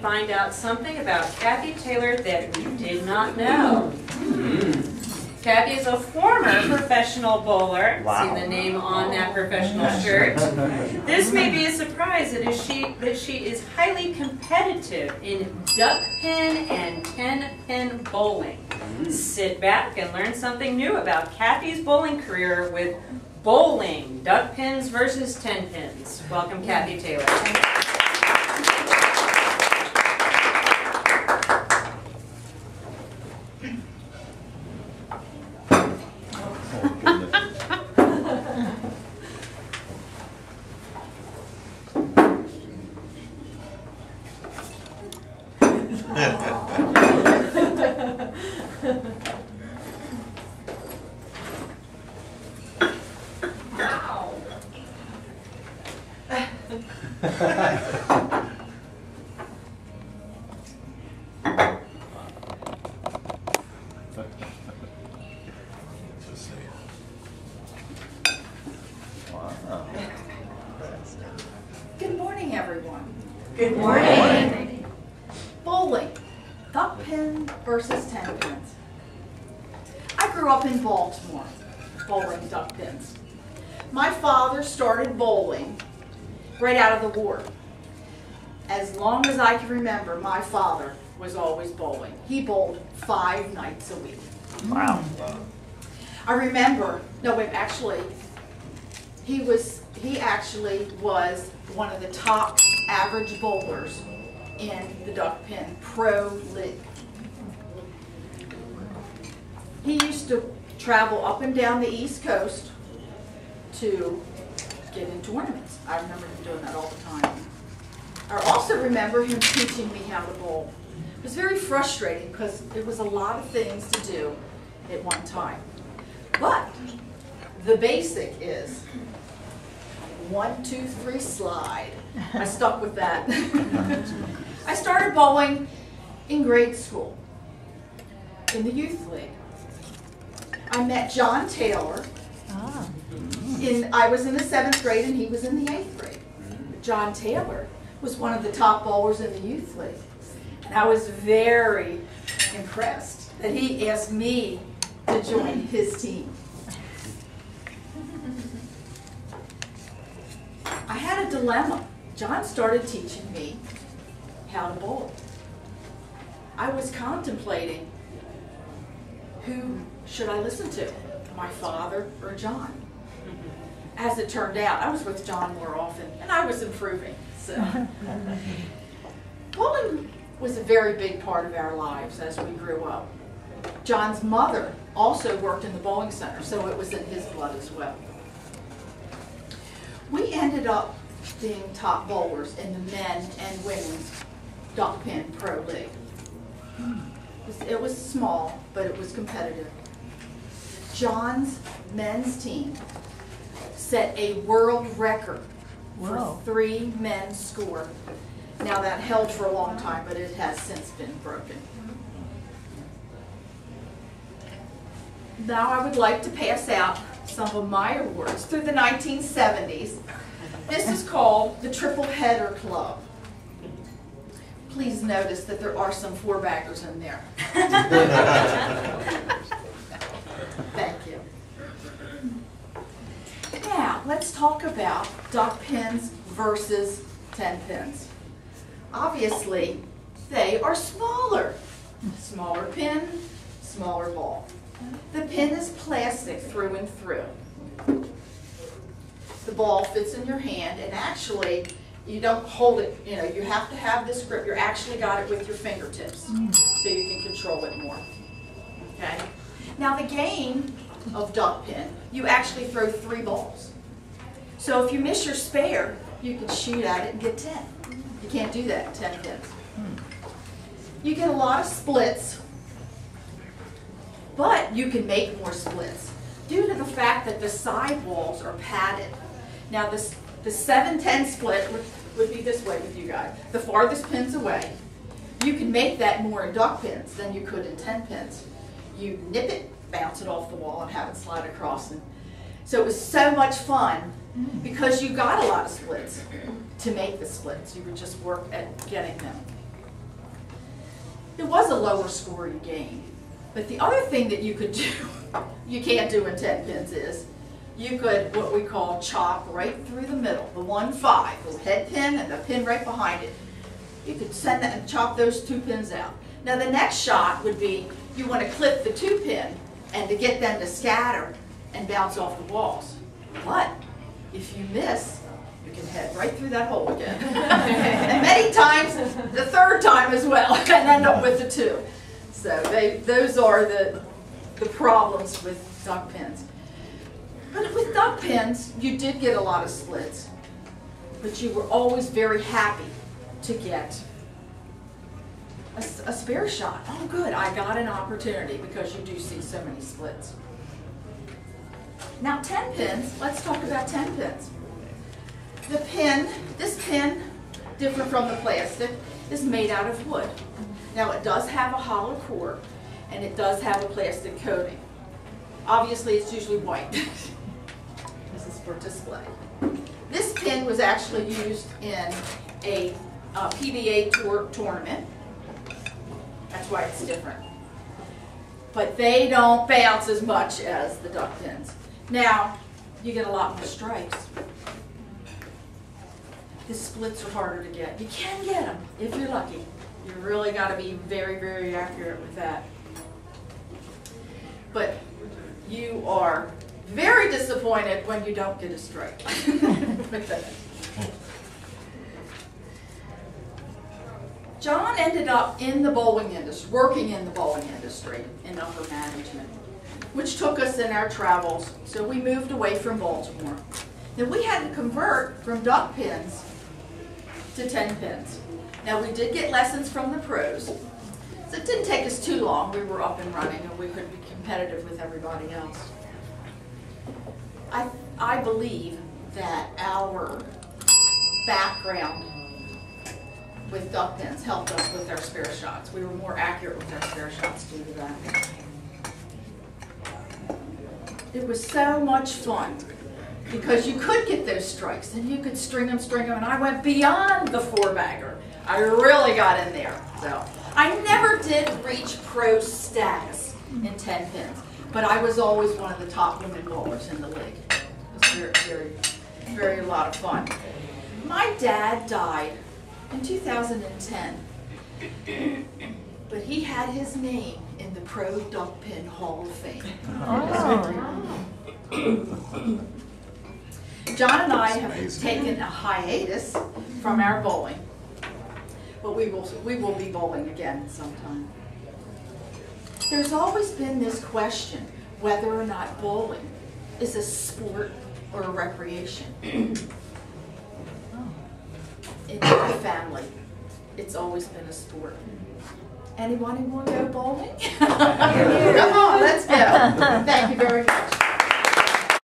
find out something about Kathi Taylor that we did not know. Kathi is a former professional bowler. Wow. See the name on that professional shirt. This may be a surprise that she is highly competitive in duckpin and tenpin bowling. Sit back and learn something new about Kathi's bowling career with bowling, duckpins versus tenpins. Welcome, Kathi Taylor. Good morning, everyone. Good morning. Bowling, duckpin versus tenpins. I grew up in Baltimore, bowling duckpins. My father started bowling right out of the war. As long as I can remember, my father was always bowling. He bowled 5 nights a week. Wow. I remember, no wait, actually, he actually was one of the top average bowlers in the Duckpin Pro League. He used to travel up and down the East Coast to get in tournaments. I remember him doing that all the time. I also remember him teaching me how to bowl. It was very frustrating because it was a lot of things to do at one time. But the basic is 1, 2, 3, slide. I stuck with that. I started bowling in grade school, in the youth league. I met John Taylor. I was in the 7th grade and he was in the 8th grade. John Taylor was one of the top bowlers in the youth league. And I was very impressed that he asked me to join his team. I had a dilemma. John started teaching me how to bowl. I was contemplating, who should I listen to, my father or John? As it turned out, I was with John more often, and I was improving. So, bowling was a very big part of our lives as we grew up. John's mother also worked in the bowling center, so it was in his blood as well. We ended up being top bowlers in the men and women's Duckpin Pro League. It was small, but it was competitive. John's men's team set a world record for 3 men's score. Now that held for a long time, but it has since been broken. Now I would like to pass out some of my awards through the 1970s. This is called the Triple Header Club. Please notice that there are some 4-baggers in there. Thank you. Now, let's talk about duckpins versus tenpins. Obviously, they are smaller. Smaller pin, smaller ball. The pin is plastic through and through. The ball fits in your hand, and actually, you don't hold it, you have to have this grip. You actually got it with your fingertips, so you can control it more. Okay? Now, the game of duckpin, you actually throw 3 balls. So if you miss your spare, you can shoot at it and get 10. You can't do that in tenpins. You get a lot of splits, but you can make more splits due to the fact that the side walls are padded. Now the 7-10 split would be this way with you guys. The farthest pin's away. You can make that more in duckpins than you could in tenpins. You nip it, bounce it off the wall, and have it slide across. And so it was so much fun because you got a lot of splits to make the splits. You would just work at getting them. There was a lower scoring game. But the other thing that you could do, you can't do in Tenpins, is you could, what we call, chop right through the middle, the 1-5, the head pin and the pin right behind it. You could send that and chop those 2 pins out. Now the next shot would be, you want to clip the 2 pin and to get them to scatter and bounce off the walls. But if you miss, you can head right through that hole again. And many times, the 3rd time as well, and end up with the 2. So those are the problems with duck pins. But with duck pins, you did get a lot of splits, but you were always very happy to get a spare shot. Oh good, I got an opportunity, because you do see so many splits. Now Tenpins, let's talk about Tenpins. The pin, this pin, different from the plastic, is made out of wood. Now it does have a hollow core, and it does have a plastic coating. Obviously it's usually white. This is for display. This pin was actually used in a PBA tournament. That's why it's different. But they don't bounce as much as the duck pins. Now, you get a lot more strikes. The splits are harder to get. You can get them if you're lucky. You really got to be very, very accurate with that. But you are very disappointed when you don't get a strike with that. John ended up in the bowling industry, working in the bowling industry in upper management, which took us in our travels. So we moved away from Baltimore. Then we had to convert from duck pins to Tenpins. Now we did get lessons from the pros, so it didn't take us too long. We were up and running, and we could be competitive with everybody else. I believe that our background with duck pins helped us with our spare shots. We were more accurate with our spare shots due to that. It was so much fun because you could get those strikes and you could string them, and I went beyond the 4-bagger. I really got in there. So I never did reach pro status in Tenpins, but I was always one of the top women bowlers in the league. It was very, very, very a lot of fun. My dad died in 2010, but he had his name in the Pro Duck Pin Hall of Fame. Oh. John and I have taken a hiatus from our bowling, but we will be bowling again sometime. There's always been this question whether or not bowling is a sport or a recreation. In my family, it's always been a sport. Anyone want to go bowling? Come on, let's go. Thank you very much.